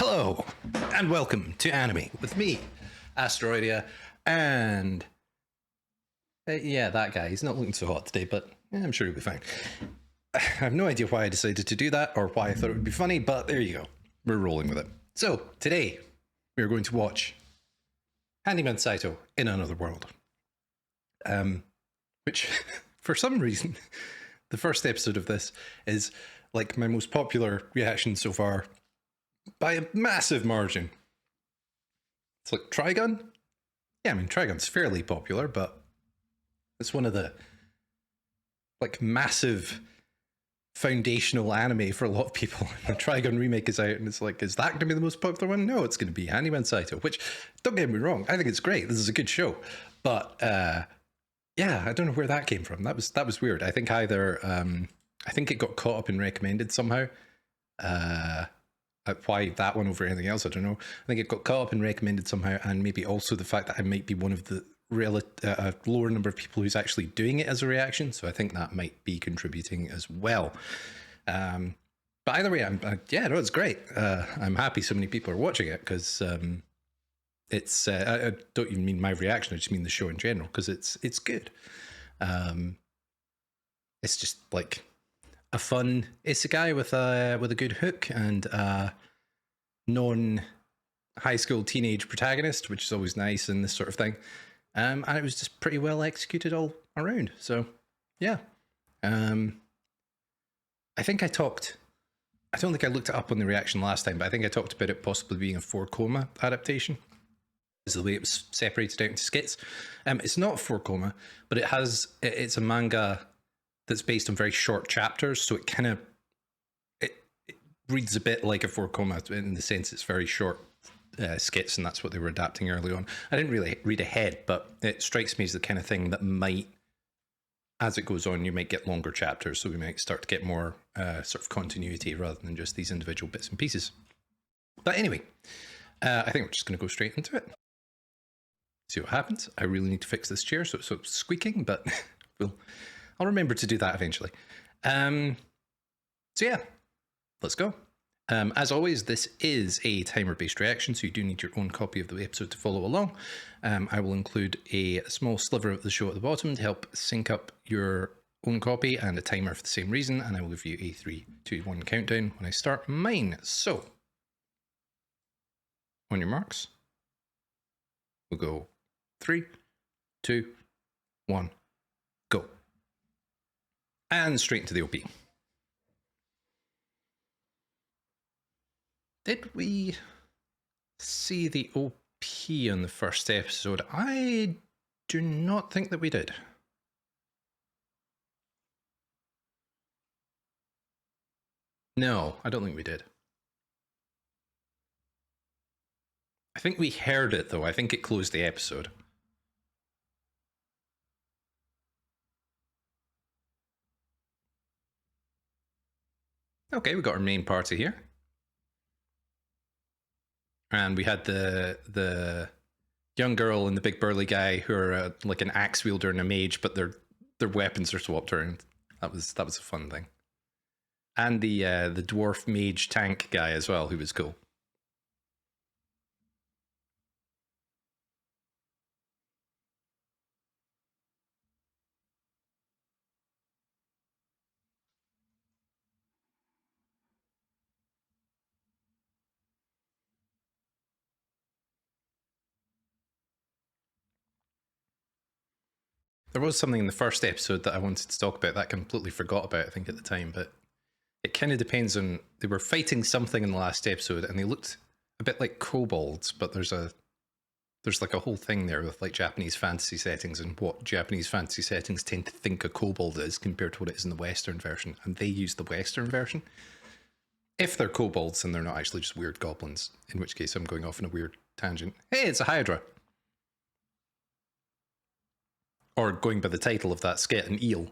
Hello, and welcome to Anime with me, Asteroidia, and yeah, that guy. He's not looking so hot today, but I'm sure he'll be fine. I have no idea why I decided to do that or why I thought it would be funny, but there you go. We're rolling with it. So, today, we are going to watch Handyman Saitou in Another World. Which, for some reason, the first episode of this is like my most popular reaction so far by a massive margin. It's like Trigun? Yeah, I mean, Trigun's fairly popular, but it's one of the like massive foundational anime for a lot of people. The Trigun remake is out, and it's like, is that going to be the most popular one? No, it's going to be Handyman Saitou, which, don't get me wrong, I think it's great. This is a good show. But, yeah, I don't know where that came from. That was weird. I think either, I think it got caught up in recommended somehow. Why that one over anything else, I don't know. I think it got caught up and recommended somehow, and maybe also the fact that I might be one of the lower number of people who's actually doing it as a reaction, so I think that might be contributing as well. But either way, it's great. I'm happy so many people are watching it, because it's I don't even mean my reaction, I just mean the show in general, because it's good. It's just like a fun Isekai with a good hook and non-high school teenage protagonist, which is always nice in this sort of thing. And it was just pretty well executed all around. So, yeah. I think I don't think I looked it up on the reaction last time, but I think I talked about it possibly being a 4-koma adaptation. Is the way it was separated out into skits. It's not 4-koma, but it's a manga that's based on very short chapters, so it kind of it reads a bit like a 4-koma in the sense it's very short skits, and that's what they were adapting early on. I didn't really read ahead, but it strikes me as the kind of thing that might, as it goes on, you might get longer chapters, so we might start to get more sort of continuity rather than just these individual bits and pieces. But anyway, I think we're just going to go straight into it. See what happens. I really need to fix this chair, so it's squeaking, but I'll remember to do that eventually. So yeah, let's go. As always, this is a timer-based reaction, so you do need your own copy of the episode to follow along. I will include a small sliver of the show at the bottom to help sync up your own copy, and a timer for the same reason, and I will give you a 3, 2, 1 countdown when I start mine. So, on your marks, we'll go 3, 2, 1, go. And straight into the OP. Did we see the OP on the first episode? I do not think that we did. No, I don't think we did. I think we heard it, though. I think it closed the episode. Okay, we got our main party here. And we had the young girl and the big burly guy who are like an axe wielder and a mage, but their weapons are swapped around. That was a fun thing. And the dwarf mage tank guy as well, who was cool. There was something in the first episode that I wanted to talk about that I completely forgot about, I think, at the time, but it kind of depends on... They were fighting something in the last episode, and they looked a bit like kobolds, but there's like a whole thing there with like Japanese fantasy settings and what Japanese fantasy settings tend to think a kobold is compared to what it is in the Western version, and they use the Western version. If they're kobolds, and they're not actually just weird goblins, in which case I'm going off on a weird tangent. Hey, it's a Hydra! Or going by the title of that skit, an eel.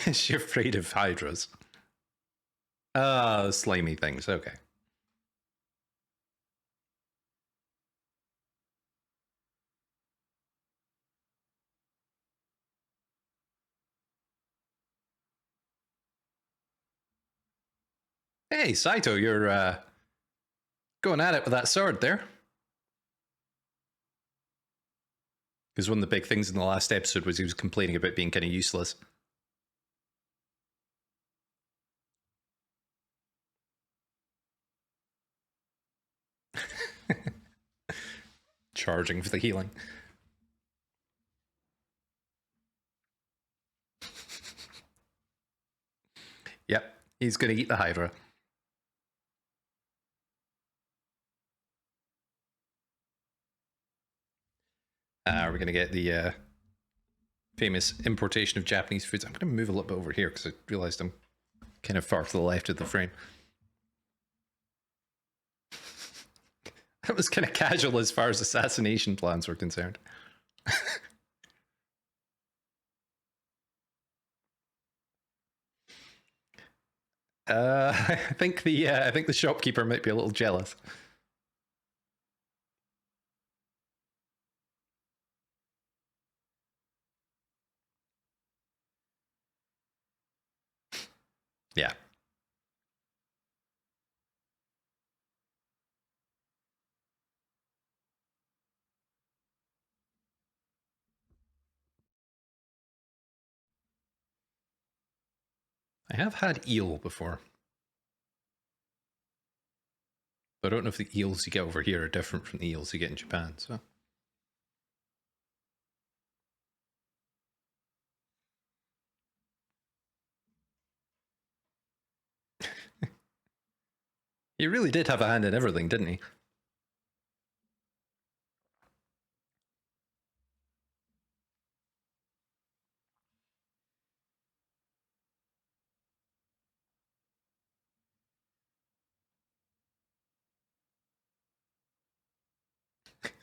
Is she afraid of hydras? Slimy things, okay. Hey, Saito, you're going at it with that sword there. Because one of the big things in the last episode was he was complaining about being kind of useless. Charging for the healing. Yep, he's going to eat the Hydra. We're going to get the famous importation of Japanese foods. I'm going to move a little bit over here because I realized I'm kind of far to the left of the frame. That was kind of casual as far as assassination plans were concerned. I think the shopkeeper might be a little jealous. Yeah. I have had eel before. But I don't know if the eels you get over here are different from the eels you get in Japan, so. He really did have a hand in everything, didn't he?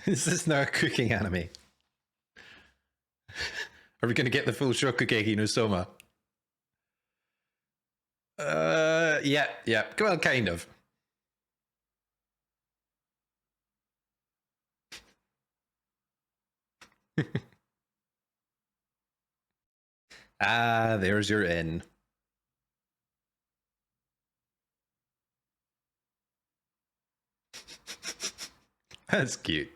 Is this now a cooking anime? Are we going to get the full Shokugeki no Soma? Yeah. Well, kind of. There's your in. That's cute.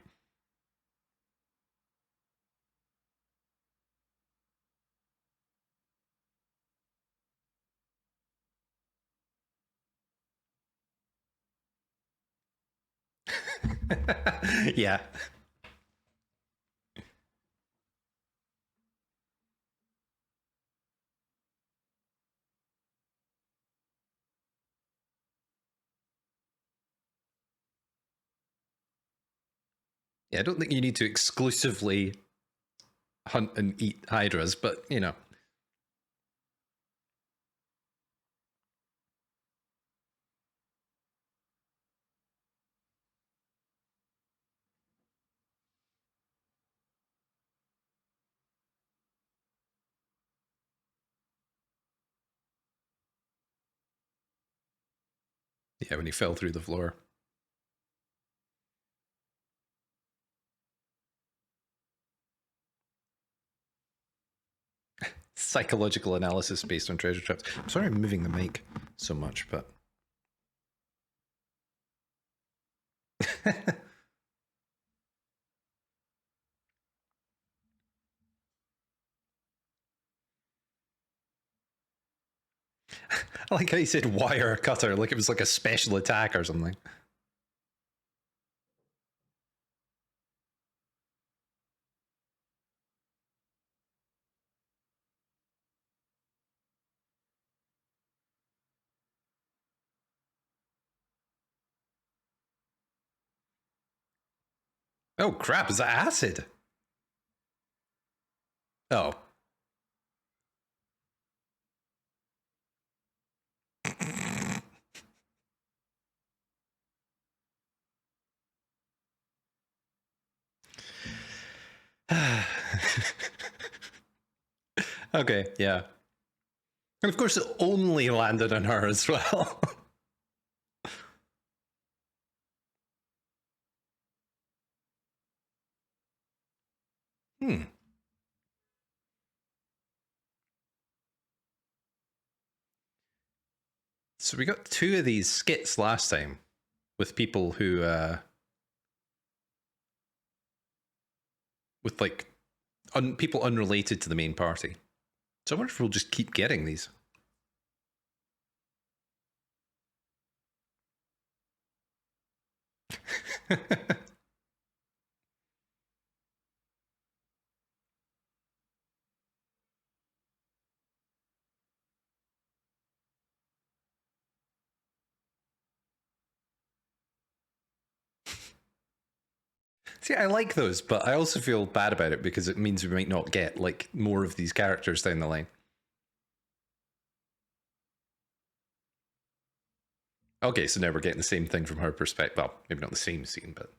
Yeah. Yeah, I don't think you need to exclusively hunt and eat hydras, but you know. Yeah, when he fell through the floor. Psychological analysis based on treasure traps. I'm sorry I'm moving the mic so much, but. I like how he said wire cutter, like it was like a special attack or something. Oh crap, is that acid? Oh. Okay, yeah. And of course it only landed on her as well. Hmm. So we got two of these skits last time with people who, with like people unrelated to the main party. So I wonder if we'll just keep getting these. See, I like those, but I also feel bad about it because it means we might not get like more of these characters down the line. Okay, so now we're getting the same thing from her perspective. Well, maybe not the same scene, but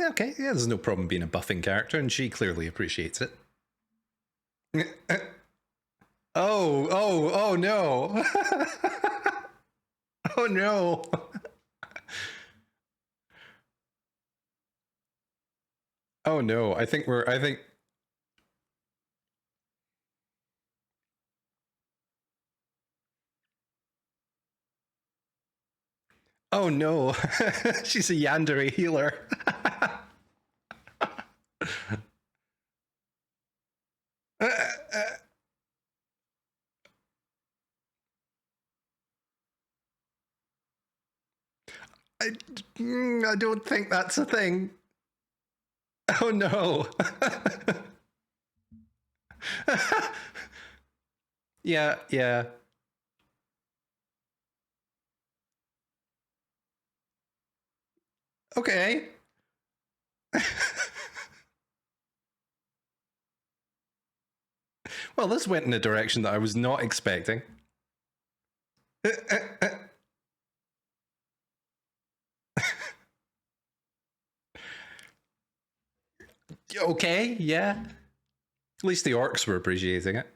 okay, yeah, there's no problem being a buffing character, and she clearly appreciates it. Oh no. Oh no. Oh no. I think oh no. She's a yandere healer. I, I don't think that's a thing. Oh no. Yeah, yeah. Okay. Well, this went in a direction that I was not expecting. Okay, yeah. At least the orcs were appreciating it.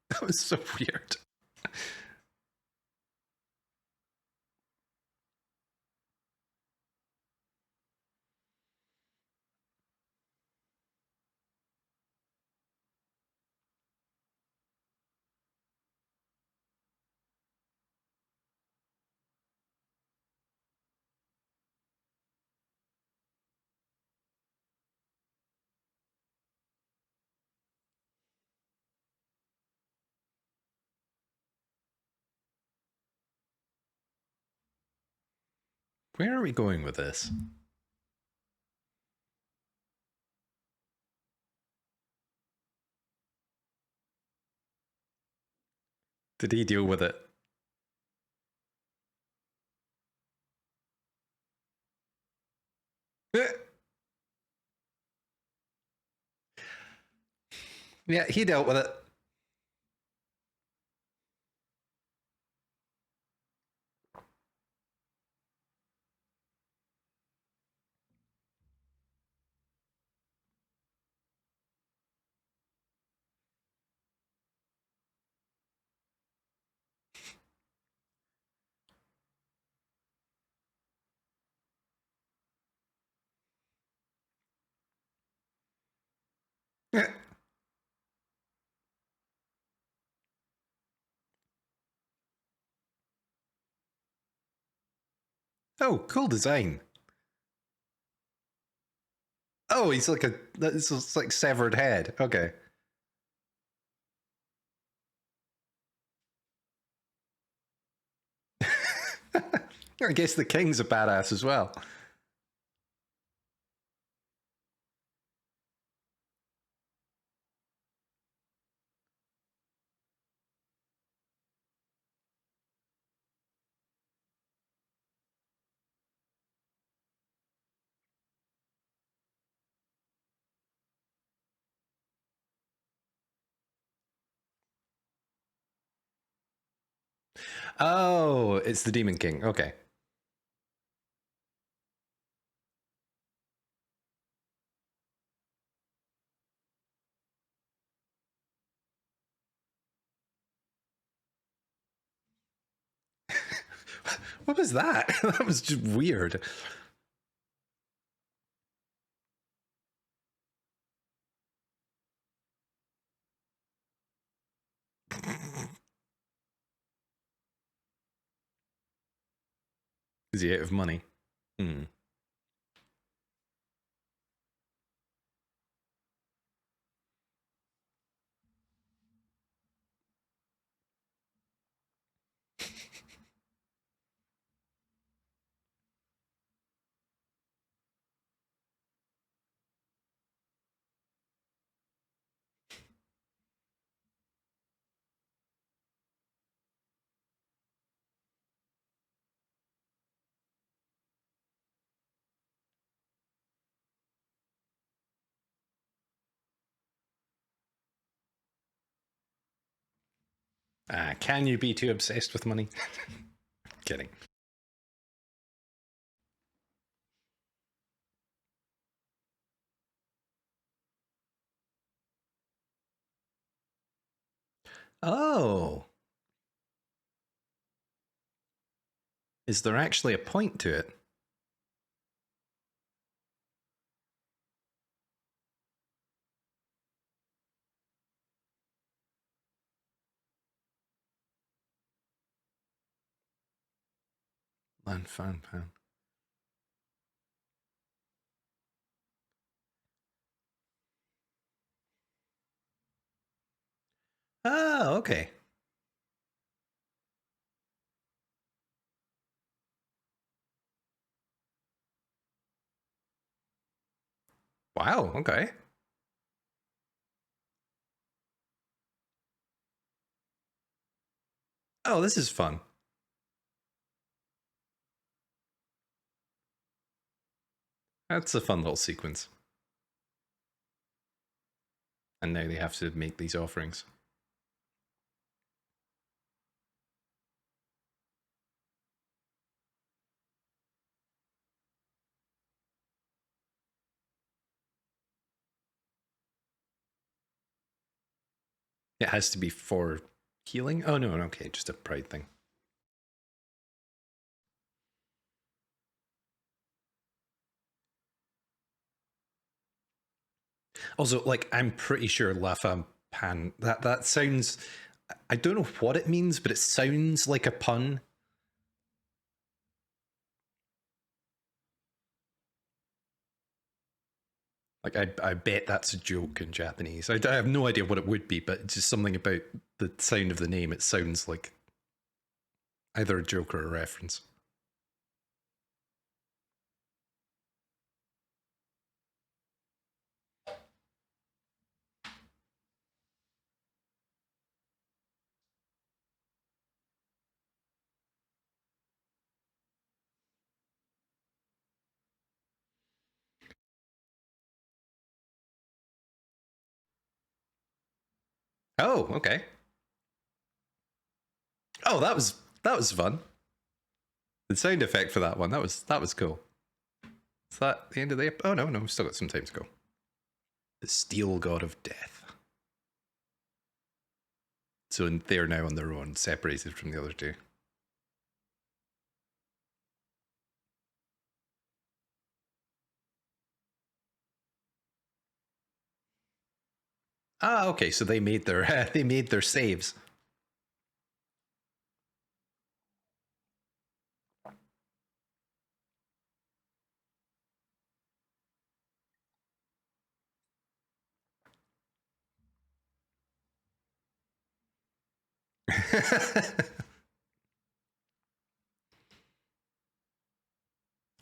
That was so weird. Where are we going with this? Did he deal with it? Yeah, he dealt with it. Oh, cool design. Oh, he's like a this like severed head. Okay. I guess the king's a badass as well. Oh, it's the Demon King. Okay. What was that? That was just weird. Is he out of money? Hmm. Can you be too obsessed with money? Kidding. Oh, is there actually a point to it? Land fan pan. Oh, okay. Wow, okay. Oh, this is fun. That's a fun little sequence. And now they have to make these offerings. It has to be for healing? Oh, no, okay, just a pride thing. Also, like, I'm pretty sure La Femme Pan, that sounds, I don't know what it means, but it sounds like a pun. Like, I bet that's a joke in Japanese. I have no idea what it would be, but just something about the sound of the name, it sounds like either a joke or a reference. Oh, okay. Oh, that was fun. The sound effect for that one, that was cool. Is that the end of the episode? Oh no, no, we've still got some time to go. The Steel God of Death. So they're now on their own, separated from the other two. Ah, okay. So they made their they made their saves.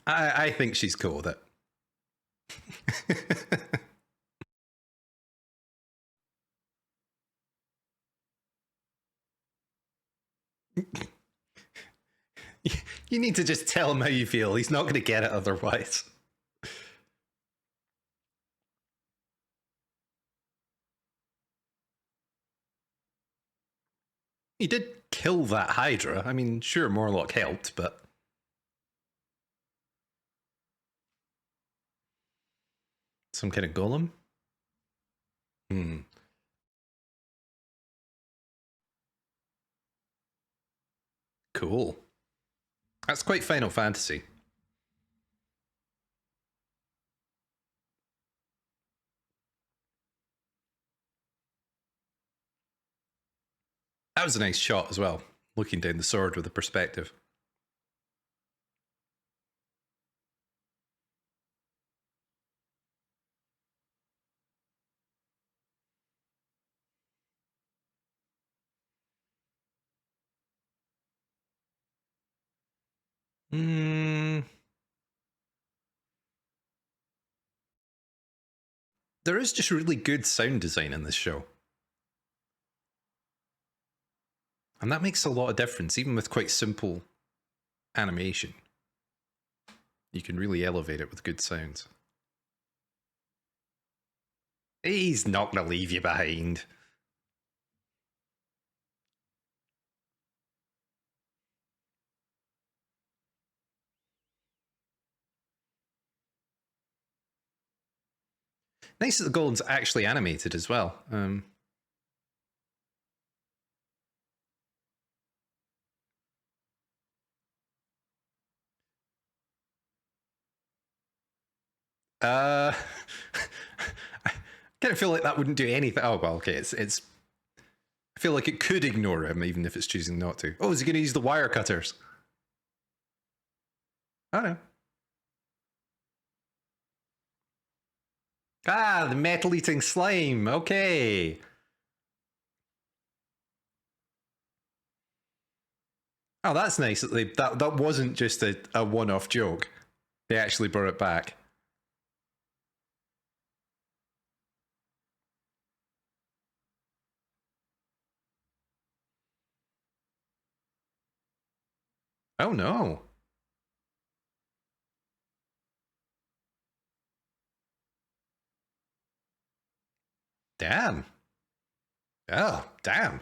I think she's cool with it. You need to just tell him how you feel. He's not going to get it otherwise. He did kill that Hydra. I mean, sure, Morlock helped, but some kind of golem. Hmm. Cool. That's quite Final Fantasy. That was a nice shot as well, looking down the sword with the perspective. Mm, there is just really good sound design in this show. And that makes a lot of difference, even with quite simple animation. You can really elevate it with good sounds. He's not going to leave you behind. Nice that the golem's actually animated as well. I kind of feel like that wouldn't do anything. Oh well, okay. It's. I feel like it could ignore him even if it's choosing not to. Oh, is he going to use the wire cutters? I don't know. Ah, the metal eating slime. Okay. Oh, that's nice that that wasn't just a one off joke. They actually brought it back. Oh no. Damn. Oh, damn.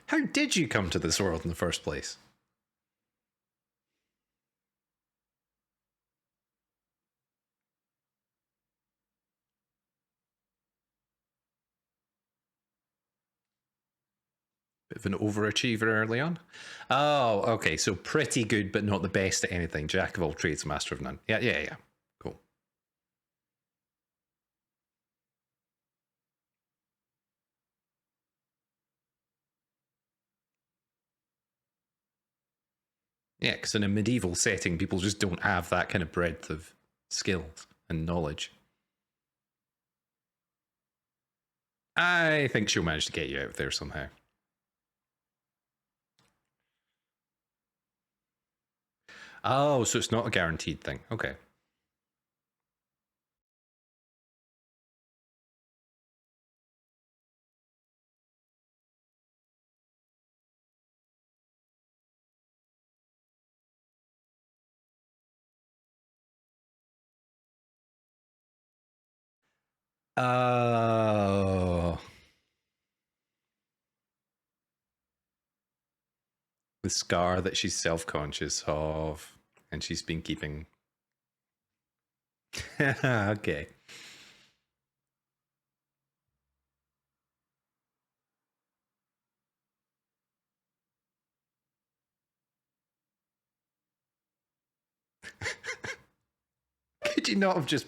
How did you come to this world in the first place? Bit of an overachiever early on. Oh, okay. So pretty good, but not the best at anything. Jack of all trades, master of none. Yeah, yeah, yeah. Cool. Yeah, because in a medieval setting, people just don't have that kind of breadth of skills and knowledge. I think she'll manage to get you out there somehow. Oh, so it's not a guaranteed thing. Okay. Oh. The scar that she's self conscious of, and she's been keeping. Okay. Could you not have just.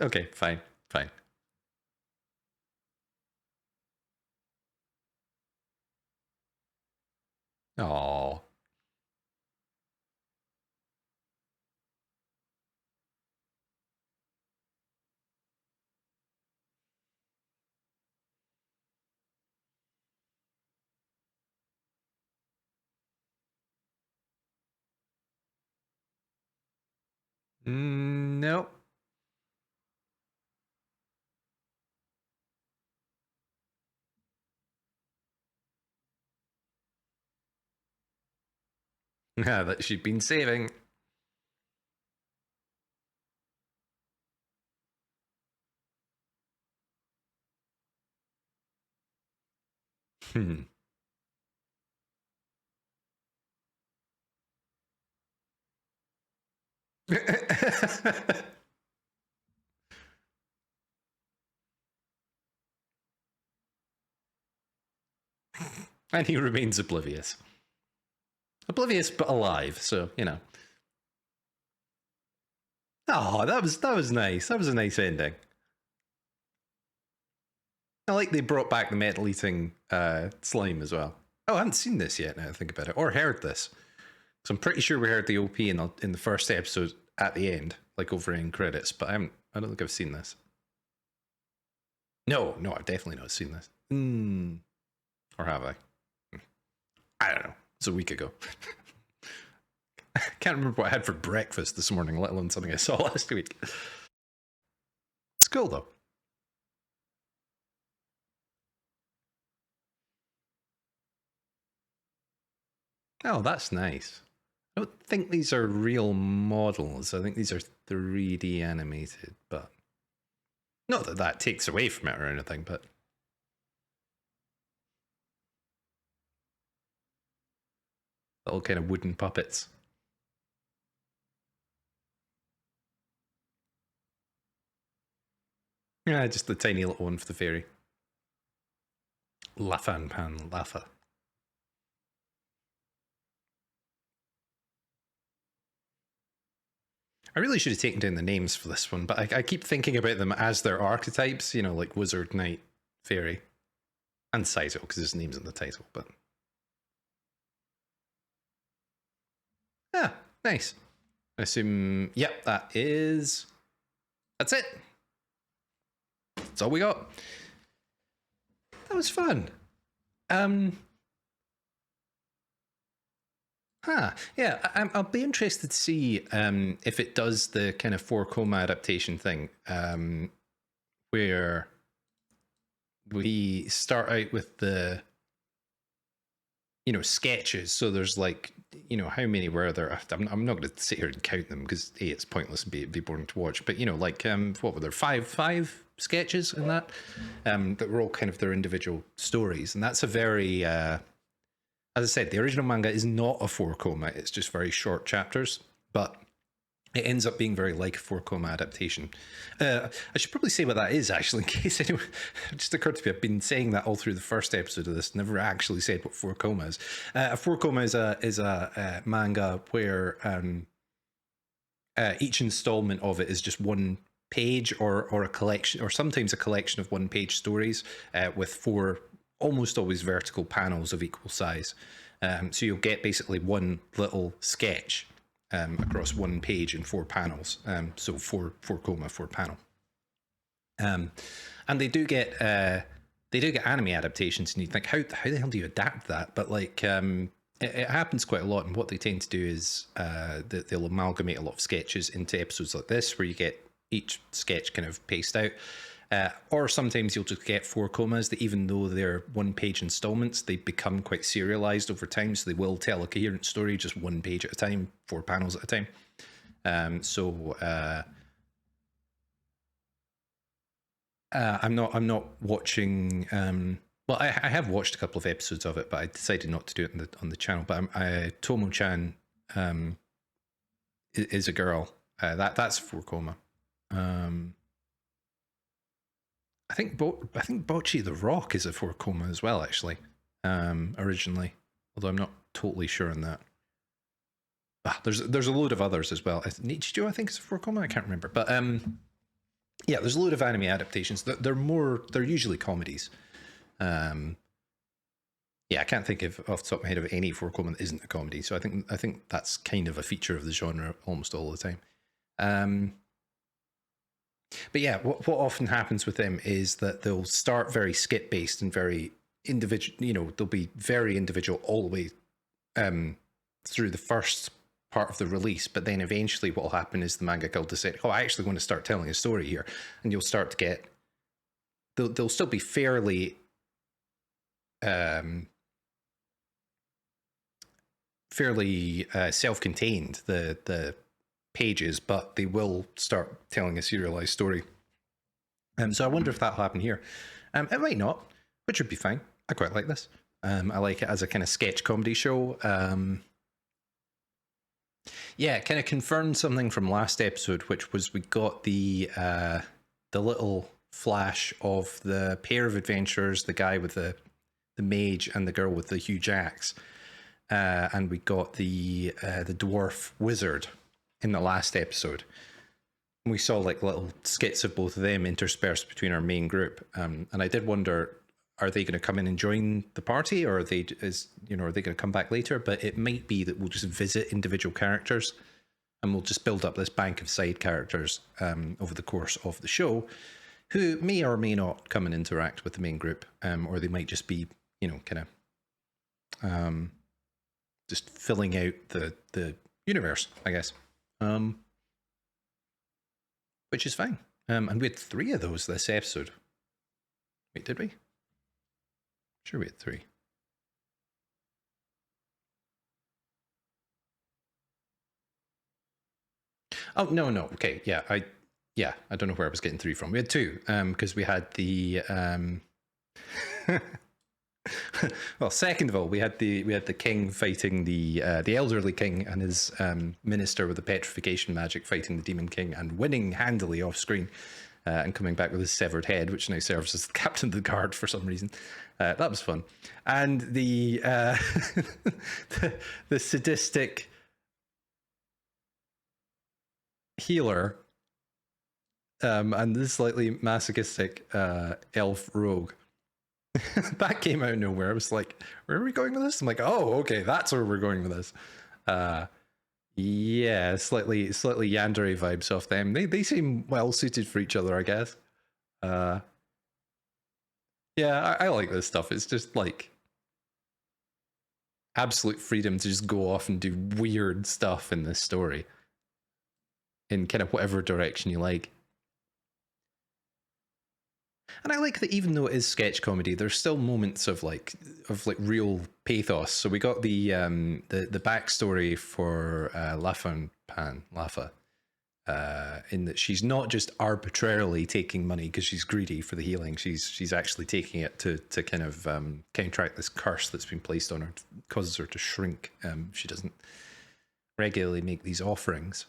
Okay, fine, fine. Oh. Nope. That she'd been saving. Hmm. And he remains oblivious. Oblivious but alive, so, you know. Oh, that was nice. That was a nice ending. I like they brought back the metal eating slime as well. Oh, I haven't seen this yet now I think about it, or heard this. So I'm pretty sure we heard the OP in the first episode at the end, like over in credits, but I don't think I've seen this. No, I've definitely not seen this. Or have I? I don't know. It's a week ago. I can't remember what I had for breakfast this morning, let alone something I saw last week. It's cool though. Oh, that's nice. I don't think these are real models. I think these are 3D animated, but not that that takes away from it or anything, but little kind of wooden puppets. Yeah, just the tiny little one for the fairy. Laffan Pan Laffa. I really should have taken down the names for this one, but I keep thinking about them as their archetypes, you know, like wizard, knight, fairy, and Saitou, because his name's in the title, but... Yeah, nice. I assume, yep, that's it. That's all we got. That was fun. Yeah, I'll be interested to see if it does the kind of 4-coma adaptation thing, where we start out with the, you know, sketches. So there's like, you know, how many were there? I'm not going to sit here and count them because A, it's pointless and B, it'd be boring to watch. But, you know, like, what were there? Five sketches in that? That were all kind of their individual stories. And that's a very... as I said, the original manga is not a 4-coma, it's just very short chapters, but it ends up being very like a 4-coma adaptation. I should probably say what that is, actually, in case anyone... It just occurred to me, I've been saying that all through the first episode of this, never actually said what 4-coma is. A 4-coma is a manga where each installment of it is just one page or a collection, or sometimes a collection of one-page stories with 4... almost always vertical panels of equal size. So you'll get basically one little sketch across one page in 4 panels. So 4 panel. And they do get anime adaptations, and you think, how the hell do you adapt that? But like it happens quite a lot, and what they tend to do is they'll amalgamate a lot of sketches into episodes like this, where you get each sketch kind of paced out. Or sometimes you'll just get 4-comas that, even though they're one-page installments, they become quite serialized over time. So they will tell a coherent story just one page at a time, 4 panels at a time. I'm not watching. Well, I have watched a couple of episodes of it, but I decided not to do it on the channel. But Tomo-chan is a girl. That's 4-coma. I think Bocchi the Rock is a 4-coma as well, actually, originally. Although I'm not totally sure on that. There's a load of others as well. Nichijou, I think, is a 4-coma. I can't remember, but yeah, there's a load of anime adaptations. They're usually comedies. Yeah, I can't think of off the top of my head of any 4-coma that isn't a comedy. So I think that's kind of a feature of the genre almost all the time. But yeah, what often happens with them is that they'll start very skit based and very individual. You know, they'll be very individual all the way through the first part of the release. But then eventually, what will happen is the mangaka will decide, "Oh, I actually want to start telling a story here," and you'll start to get. They'll still be fairly. Fairly self-contained, the pages, but they will start telling a serialized story. So I wonder if that'll happen here. It might not, which would be fine. I quite like this. I like it as a kind of sketch comedy show. Yeah, it kind of confirmed something from last episode, which was we got the little flash of the pair of adventurers, the guy with the mage and the girl with the huge axe, and we got the dwarf wizard in the last episode. We saw like little skits of both of them interspersed between our main group, and I did wonder, are they going to come in and join the party, or are they going to come back later? But it might be that we'll just visit individual characters, and we'll just build up this bank of side characters over the course of the show, who may or may not come and interact with the main group, or they might just be, kind of just filling out the universe, I guess. Which is fine. And we had 3 of those this episode. Wait, did we? Sure, we had 3. Oh, no. Okay, yeah, I don't know where I was getting 3 from. We had 2, because we had the well, second of all, we had the king fighting the elderly king and his minister with the petrification magic fighting the demon king and winning handily off screen, and coming back with his severed head, which now serves as the captain of the guard for some reason. That was fun. And the the sadistic healer, and the slightly masochistic elf rogue. That came out of nowhere. I was like, where are we going with this? I'm like, oh, okay, that's where we're going with this. Yeah, slightly yandere vibes off them. They seem well suited for each other, I guess. Yeah, I like this stuff. It's just like absolute freedom to just go off and do weird stuff in this story in kind of whatever direction you like. And I like that even though it is sketch comedy, there's still moments of like real pathos. So we got the backstory for Lafa, in that she's not just arbitrarily taking money because she's greedy for the healing. She's actually taking it to kind of counteract this curse that's been placed on her, causes her to shrink. She doesn't regularly make these offerings.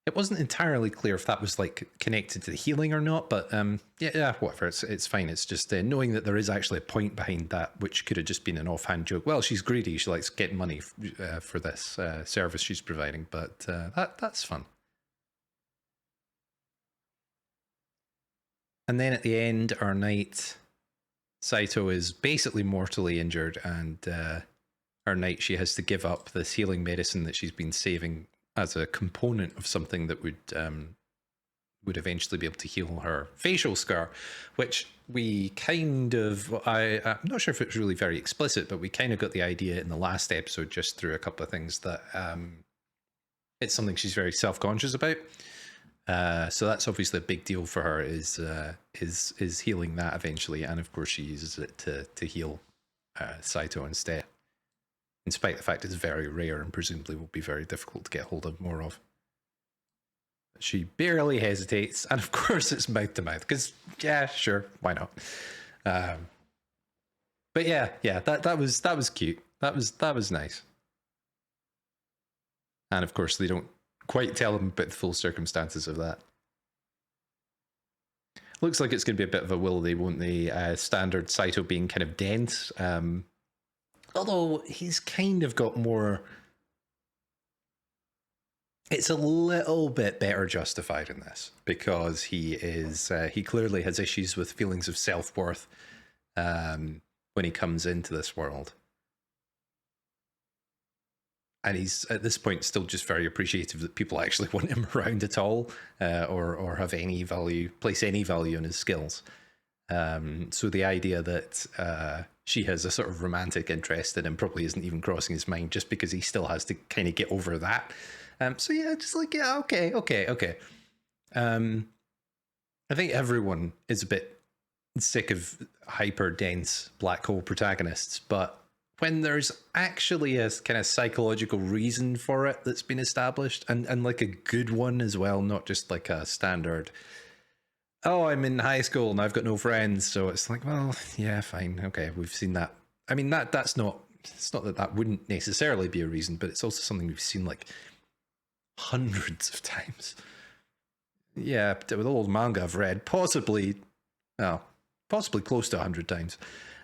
It wasn't entirely clear if that was like connected to the healing or not, but yeah, whatever. It's fine. It's just knowing that there is actually a point behind that, which could have just been an offhand joke. Well, she's greedy. She likes getting money for this service she's providing, but that's fun. And then at the end, our knight Saitou is basically mortally injured, and our knight, she has to give up this healing medicine that she's been saving as a component of something that would eventually be able to heal her facial scar, which we kind of, I'm not sure if it's really very explicit, but we kind of got the idea in the last episode just through a couple of things that it's something she's very self-conscious about. So that's obviously a big deal for her, is healing that eventually, and of course she uses it to heal Saitou instead, in spite of the fact it's very rare and presumably will be very difficult to get hold of more of. She barely hesitates, and of course it's mouth to mouth, because yeah, sure, why not? But yeah, that was cute. That was nice. And of course they don't quite tell him about the full circumstances of that. Looks like it's going to be a bit of a will they won't they standard Saitou being kind of dense. Although he's kind of got more, it's a little bit better justified in this, because he clearly has issues with feelings of self-worth when he comes into this world. And he's at this point still just very appreciative that people actually want him around at all, or have any value, place any value on his skills. So the idea that she has a sort of romantic interest in him probably isn't even crossing his mind, just because he still has to kind of get over that. So yeah, just like, yeah, okay. I think everyone is a bit sick of hyper dense black hole protagonists, but when there's actually a kind of psychological reason for it that's been established, and like a good one as well, not just like a standard, oh, I'm in high school and I've got no friends, so it's like, well, yeah, fine, okay, we've seen that. I mean, that's not, it's not that wouldn't necessarily be a reason, but it's also something we've seen like hundreds of times. Yeah, with old manga I've read, possibly, well, possibly close to 100 times,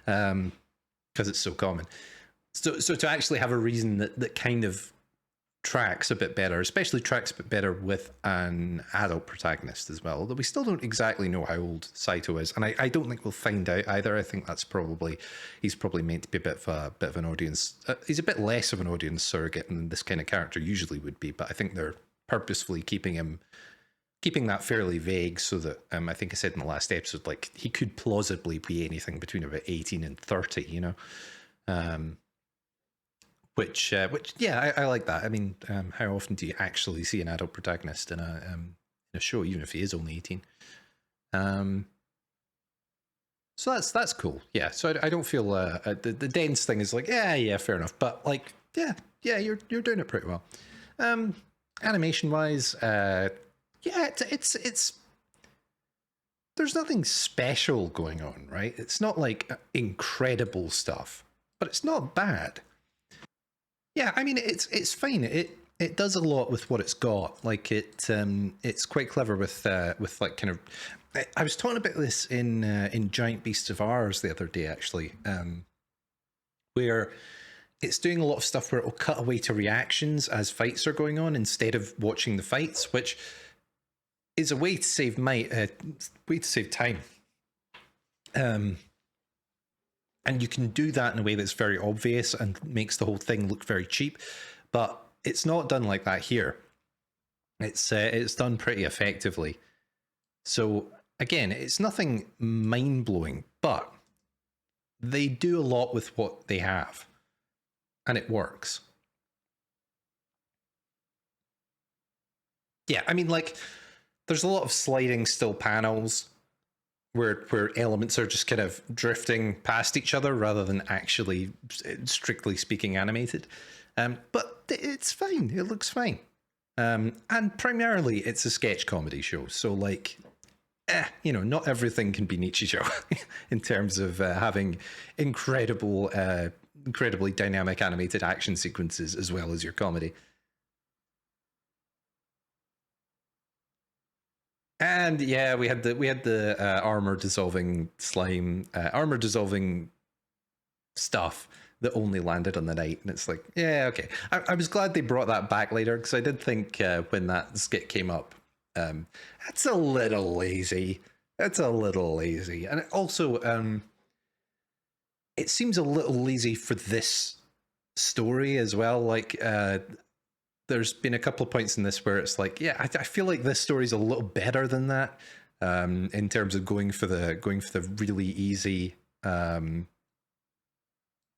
because it's so common. So to actually have a reason that kind of tracks a bit better, especially tracks a bit better with an adult protagonist as well, although we still don't exactly know how old Saito is, and I don't think we'll find out either. I think he's probably meant to be a bit of an audience, he's a bit less of an audience surrogate than this kind of character usually would be, but I think they're purposefully keeping that fairly vague, so that I think I said in the last episode, like, he could plausibly be anything between about 18 and 30, you know. Which yeah, I like that. I mean, how often do you actually see an adult protagonist in a show, even if he is only 18? So that's cool. Yeah. So I don't feel the dense thing is like, yeah, fair enough. But like, yeah, you're doing it pretty well. Animation wise, yeah, it's there's nothing special going on, right? It's not like incredible stuff, but it's not bad. Yeah, I mean, it's fine. It does a lot with what it's got. Like, it's quite clever with like kind of. I was talking about this in Giant Beasts of Ours the other day, actually, where it's doing a lot of stuff where it'll cut away to reactions as fights are going on instead of watching the fights, which is a way to save time. And you can do that in a way that's very obvious and makes the whole thing look very cheap, but it's not done like that here. It's done pretty effectively. So again, it's nothing mind-blowing, but they do a lot with what they have, and it works. Yeah, I mean, like, there's a lot of sliding still panels where elements are just kind of drifting past each other rather than actually, strictly speaking, animated. But it's fine. It looks fine. And primarily, it's a sketch comedy show. So, like, you know, not everything can be Nichijou in terms of having incredibly dynamic animated action sequences as well as your comedy. And yeah, we had the armor dissolving stuff that only landed on the night, and it's like, yeah, okay. I was glad they brought that back later, because I did think when that skit came up, that's a little lazy. That's a little lazy, and also it seems a little lazy for this story as well. Like, there's been a couple of points in this where it's like, yeah, I feel like this story's a little better than that, in terms of going for the really easy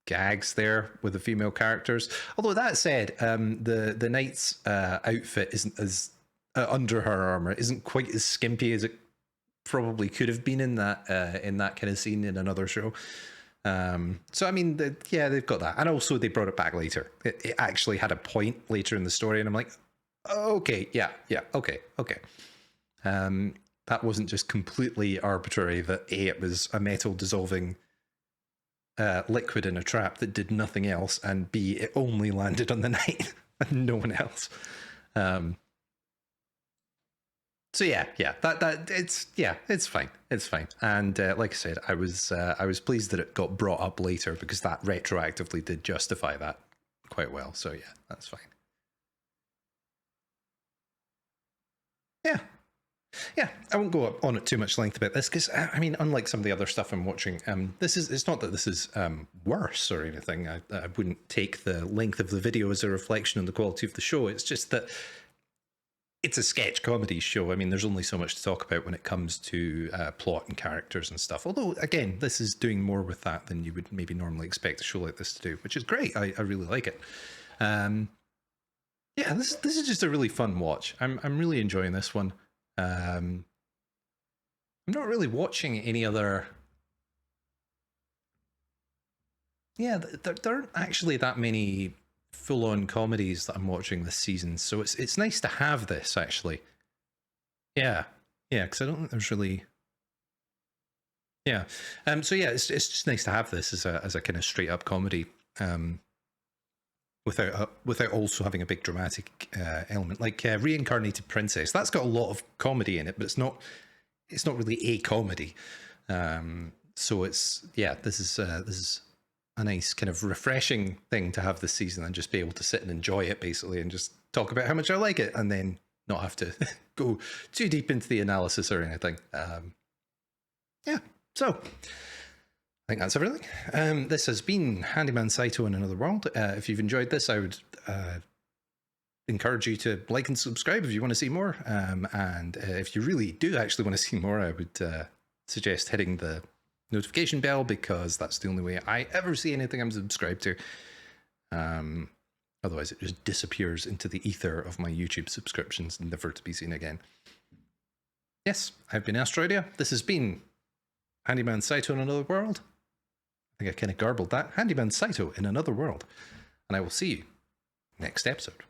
gags there with the female characters. Although that said, the knight's outfit isn't as under her armor isn't quite as skimpy as it probably could have been in that kind of scene in another show. So I mean, they've got that, and also they brought it back later. It actually had a point later in the story, and I'm like, okay, yeah, okay. That wasn't just completely arbitrary. That it was a metal dissolving liquid in a trap that did nothing else, and B, it only landed on the knight and no one else. So yeah, it's fine. It's fine. And like I said, I was pleased that it got brought up later, because that retroactively did justify that quite well. So yeah, that's fine. Yeah, I won't go on at too much length about this, because I mean, unlike some of the other stuff I'm watching, it's not that this is worse or anything. I wouldn't take the length of the video as a reflection on the quality of the show. It's just that it's a sketch comedy show. I mean, there's only so much to talk about when it comes to plot and characters and stuff. Although, again, this is doing more with that than you would maybe normally expect a show like this to do, which is great. I really like it. Yeah, this is just a really fun watch. I'm really enjoying this one. I'm not really watching any other. Yeah, there aren't actually that many full-on comedies that I'm watching this season, so it's nice to have this, actually. Yeah, because I don't think there's really. Yeah, so yeah, it's just nice to have this as a kind of straight up comedy, without also having a big dramatic element, like Reincarnated Princess. That's got a lot of comedy in it, but it's not really a comedy. So it's, yeah, this is a nice kind of refreshing thing to have this season and just be able to sit and enjoy it basically and just talk about how much I like it and then not have to go too deep into the analysis or anything. Yeah, so I think that's everything. This has been Handyman Saitou in Another World. If you've enjoyed this, I would encourage you to like and subscribe if you want to see more. And if you really do actually want to see more, I would suggest hitting the notification bell, because that's the only way I ever see anything I'm subscribed to. Otherwise, it just disappears into the ether of my YouTube subscriptions, never to be seen again. Yes, I've been Asteroidia. This has been Handyman Saitou in Another World. I think I kind of garbled that. Handyman Saitou in Another World. And I will see you next episode.